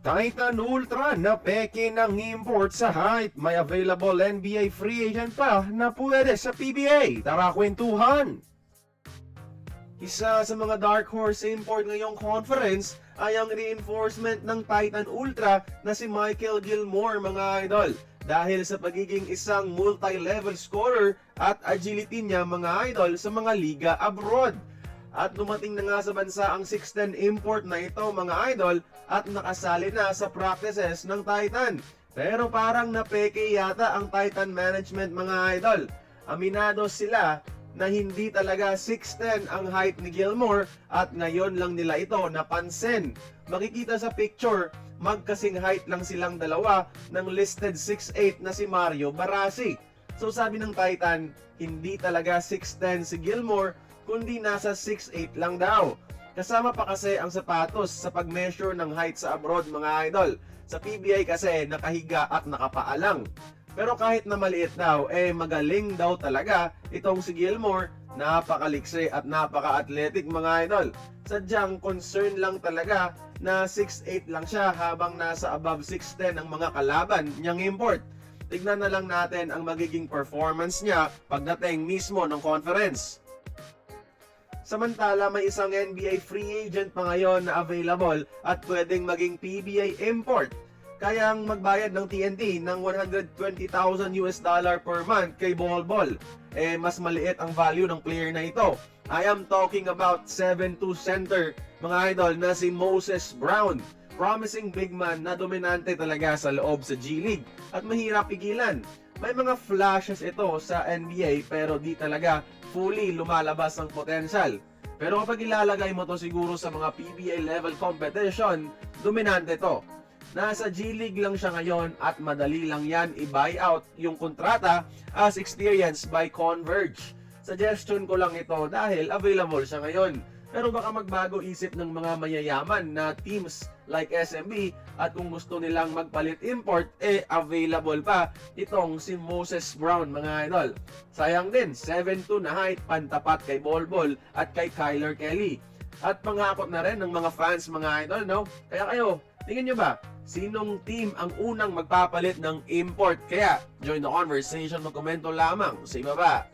Titan Ultra na peke ng import sa hype. May available NBA free agent pa na pwede sa PBA. Tara kwentuhan! Isa sa mga dark horse import ngayong conference ay ang reinforcement ng Titan Ultra na si Michael Gilmore, mga idol. Dahil sa pagiging isang multi-level scorer at agility niya, mga idol, sa mga liga abroad. At dumating na nga sa bansa ang 6'10 import na ito, mga idol, at nakasali na sa practices ng Titan. Pero parang napeke yata ang Titan management, mga idol. Aminado sila na hindi talaga 6'10 ang height ni Gilmore at ngayon lang nila ito napansin. Makikita sa picture, magkasing height lang silang dalawa ng listed 6'8 na si Mario Barasi. So sabi ng Titan, hindi talaga 6'10 si Gilmore, kundi nasa 6'8 lang daw. Kasama pa kasi ang sapatos sa pag-measure ng height sa abroad, mga idol. Sa PBA kasi nakahiga at nakapaalang. Pero kahit na maliit daw, magaling daw talaga itong si Gilmore. Napakaliksi at napaka-athletic, mga idol. Sadyang concern lang talaga na 6'8 lang siya habang nasa above 6'10 ang mga kalaban niyang import. Tignan na lang natin ang magiging performance niya pagdating mismo ng conference. Samantala, may isang NBA free agent pa ngayon na available at pwedeng maging PBA import. Kayang magbayad ng TNT ng $120,000 per month kay Bol Bol. Mas maliit ang value ng player na ito. I am talking about 7'2 center, mga idol, na si Moses Brown. Promising big man na dominante talaga sa loob sa G League at mahirap pigilan. May mga flashes ito sa NBA pero di talaga fully lumalabas ang potential. Pero kapag ilalagay mo to siguro sa mga PBA level competition, dominante to. Nasa G League lang siya ngayon at madali lang yan i-buy out yung kontrata as experienced by Converge. Suggestion ko lang ito dahil available siya ngayon. Pero baka magbago isip ng mga mayayaman na teams like SMB at kung gusto nilang magpalit import, available pa itong si Moses Brown, mga idol. Sayang din, 7'2 na height, pantapat kay Bol Bol at kay Kyler Kelly. At panghakot na rin ng mga fans, mga idol, no? Kaya kayo, tingin nyo ba, sinong team ang unang magpapalit ng import? Kaya, join the conversation, magkomento lamang sa ibaba.